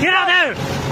Get out there!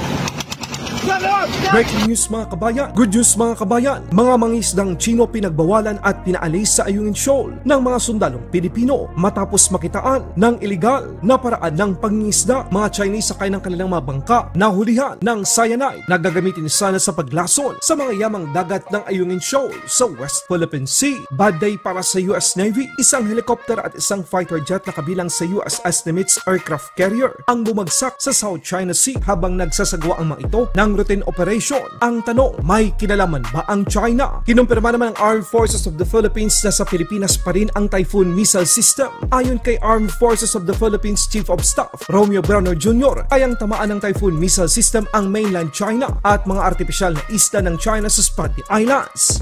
Breaking news mga kabayan, good news mga kabayan, mga mangisdang Chino pinagbawalan at pinaalis sa Ayungin Shoal ng mga sundalong Pilipino matapos makitaan ng iligal na paraan ng pangingisda. Mga Chinese sakay ng kanilang mga bangka nahulihan ng cyanide na gagamitin sana sa paglason sa mga yamang dagat ng Ayungin Shoal sa West Philippine Sea. Bad day para sa US Navy, isang helicopter at isang fighter jet na kabilang sa USS Nimitz aircraft carrier ang bumagsak sa South China Sea habang nagsasagawa ang mga ito ng routine operation. Ang tanong, may kinalaman ba ang China? Kinumpirma naman ng Armed Forces of the Philippines na sa Pilipinas pa rin ang Typhoon missile system. Ayon kay Armed Forces of the Philippines Chief of Staff Romeo Brano Jr., ay ang tamaan ng Typhoon missile system ang mainland China at mga artipisyal na isla ng China sa Spratly Islands.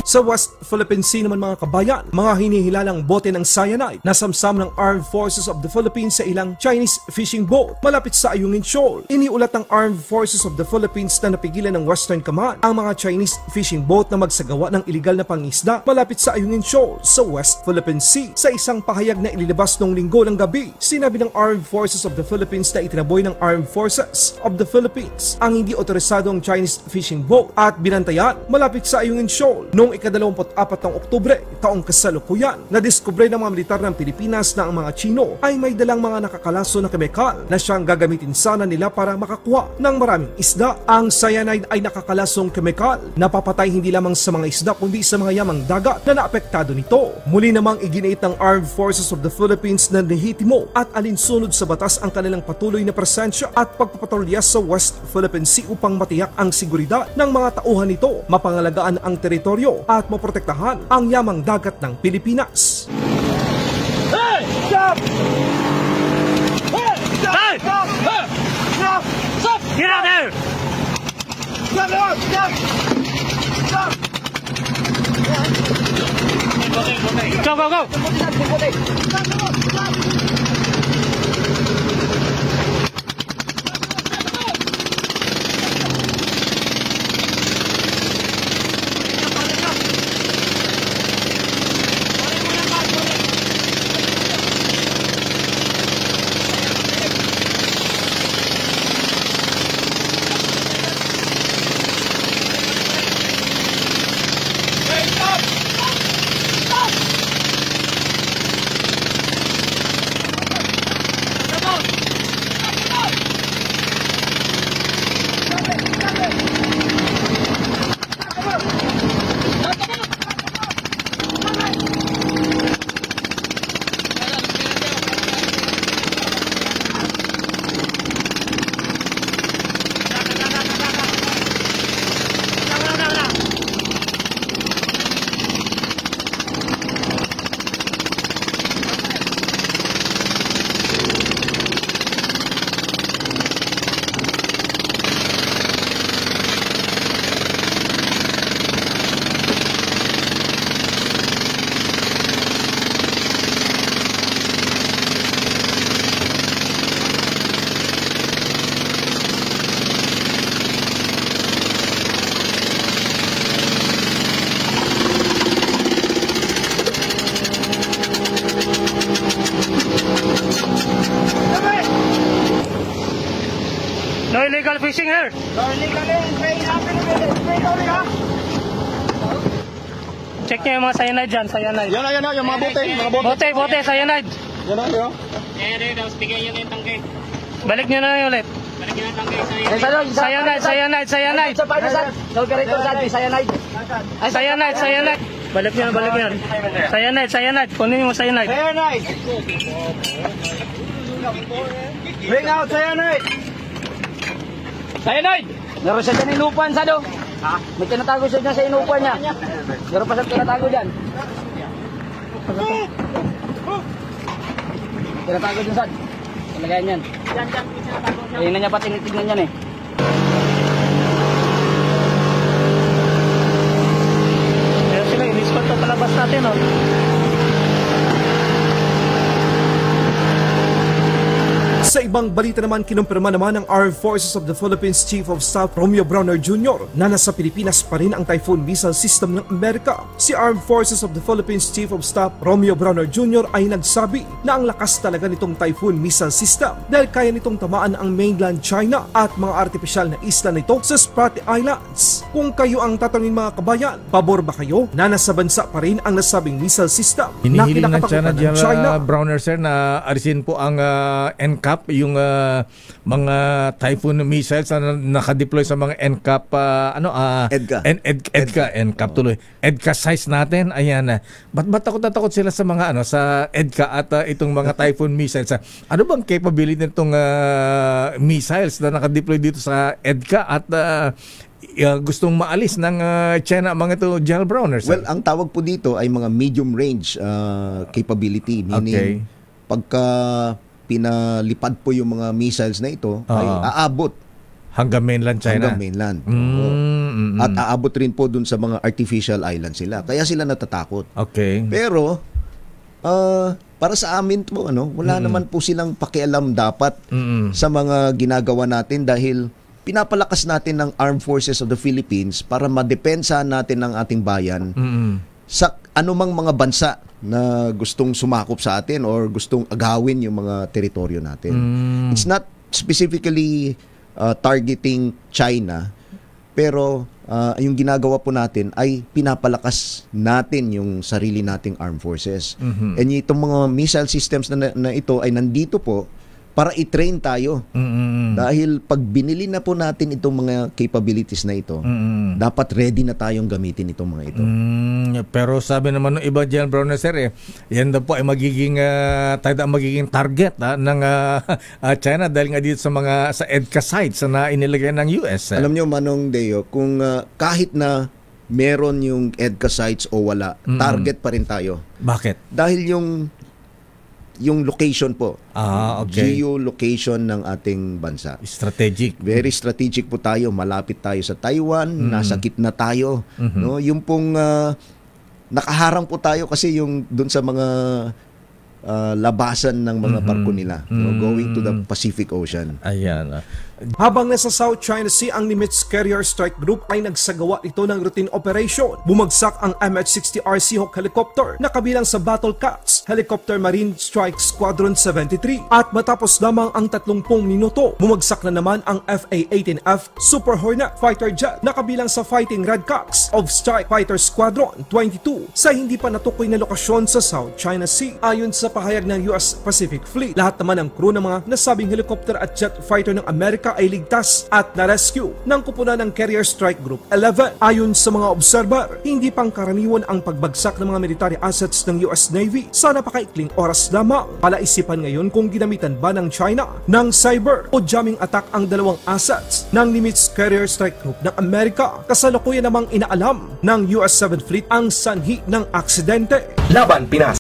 Sa West Philippine Sea naman mga kabayan, mga hinihilalang bote ng cyanide na samsam ng Armed Forces of the Philippines sa ilang Chinese fishing boat malapit sa Ayungin Shoal. Iniulat ng Armed Forces of the Philippines na napigilan ng Western Command ang mga Chinese fishing boat na magsagawa ng iligal na pangisda malapit sa Ayungin Shoal sa West Philippine Sea. Sa isang pahayag na ililabas noong Linggo ng gabi, sinabi ng Armed Forces of the Philippines na itinaboy ng Armed Forces of the Philippines ang hindi otorisadong Chinese fishing boat at binantayan malapit sa Ayungin Shoal. Noong ika-24 ng Oktubre, taong kasalukuyan, nadiskubre ng mga militar ng Pilipinas na ang mga Chino ay may dalang mga nakakalaso na kemikal na siyang gagamitin sana nila para makakuha ng maraming isda. Ang cyanide ay nakakalasong kemikal na papatay hindi lamang sa mga isda kundi sa mga yamang dagat na naapektado nito. Muli namang iginiit ng Armed Forces of the Philippines na lehitimo at alinsunod sa batas ang kanilang patuloy na presensya at pagpapatrolya sa West Philippine Sea upang matiyak ang seguridad ng mga tauhan nito, mapangalagaan ang teritoryo at maprotektahan ang yamang dagat ng Pilipinas. Hey! Stop! Hey! Stop! Stop! Stop! Stop! Get out there! Stop! Stop! Stop! Go, go, go! No illegal fishing here. No illegal fishing. Check nyo yung mga cyanide dyan, cyanide. Yan na, yung mga bote, Bote, cyanide. Yan na. Balik nyo na lang ulit. Cyanide. Balik nyo. Cyanide. Kunin mo cyanide. Bring out cyanide. Meron siya dyan inupan sa do. May tinatago siya dyan sa inupan niya. Meron pa siya tinatago dyan. Tinatago dyan saan? Talagayan yan. Tingnan niya pa, tinitignan yan eh. Meron sila, in-spot na palabas natin oh. Sa ibang balita naman, kinumpirma naman ng Armed Forces of the Philippines Chief of Staff Romeo Browner Jr. na nasa Pilipinas pa rin ang Typhoon missile system ng Amerika. Si Armed Forces of the Philippines Chief of Staff Romeo Browner Jr. ay nagsabi na ang lakas talaga nitong Typhoon missile system dahil kaya nitong tamaan ang mainland China at mga artipisyal na isla nito sa Spratly Islands. Kung kayo ang tatanungin mga kabayan, pabor ba kayo na nasa bansa pa rin ang nasabing missile system na Hinihiling ng kinakatakutan ng China, China? Browner sir, na alisin po ang NCAP, yung mga Typhoon missiles na nakadeploy sa mga NCAP, EDCA NCAP tuloy. EDCA size natin, ayan. Ba't takot na takot sila sa mga sa EDCA at itong mga Typhoon missiles? Ano bang capability nitong missiles na nakadeploy dito sa EDCA at gustong maalis ng China mga ito, General Browner sir? Well, ang tawag po dito ay mga medium range capability. Meaning, pagka pinalipad po yung mga missiles na ito, ay aabot hanggang mainland China. hanggang mainland. At aabot rin po dun sa mga artificial islands sila. Kaya sila natatakot. Okay. Pero, para sa amin po, wala naman po silang pakialam dapat sa mga ginagawa natin dahil pinapalakas natin ng Armed Forces of the Philippines para madepensa natin ang ating bayan sa anumang mga bansa na gustong sumakop sa atin or gustong agawin yung mga teritoryo natin. It's not specifically targeting China, pero yung ginagawa po natin ay pinapalakas natin yung sarili nating armed forces. And itong mga missile systems na ito ay nandito po para i-train tayo. Dahil pag binili na po natin itong mga capabilities na ito, dapat ready na tayong gamitin itong mga ito. Pero sabi naman ng iba dyan, Browner sir, yan daw po ay magiging target ng China dahil nga dito sa EDCA sites na inilagay ng US. Alam nyo, Manong Deo, kung kahit na meron yung EDCA sites o wala, target pa rin tayo. Bakit? Dahil yung location po, okay. geolocation ng ating bansa. Strategic. Very strategic po tayo. Malapit tayo sa Taiwan, nasa gitna tayo. No? Yung pong nakaharang po tayo kasi yung dun sa mga labasan ng mga barko nila, going to the Pacific Ocean. Ayan. Habang nasa South China Sea ang Nimitz Carrier Strike Group ay nagsagawa ito ng routine operation. Bumagsak ang MH-60R Seahawk helicopter na kabilang sa Battle Cats Helicopter Marine Strike Squadron 73. At matapos lamang ang 30 minuto, bumagsak na naman ang FA-18F Super Hornet fighter jet na kabilang sa Fighting Redcocks of Strike Fighter Squadron 22 sa hindi pa natukoy na lokasyon sa South China Sea. Ayon sa pahayag ng US Pacific Fleet, lahat naman ng crew ng mga nasabing helicopter at jet fighter ng Amerika ay ligtas at na-rescue ng kupunan ng Carrier Strike Group 11. Ayon sa mga observer, hindi pangkaraniwan ang pagbagsak ng mga military assets ng US Navy sa napakaikling oras lamang. Palaisipan ngayon kung ginamitan ba ng China ng cyber o jamming attack ang dalawang assets ng Nimitz Carrier Strike Group ng Amerika. Kasalukuyan namang inaalam ng US 7th Fleet ang sanhi ng aksidente. Laban Pinas.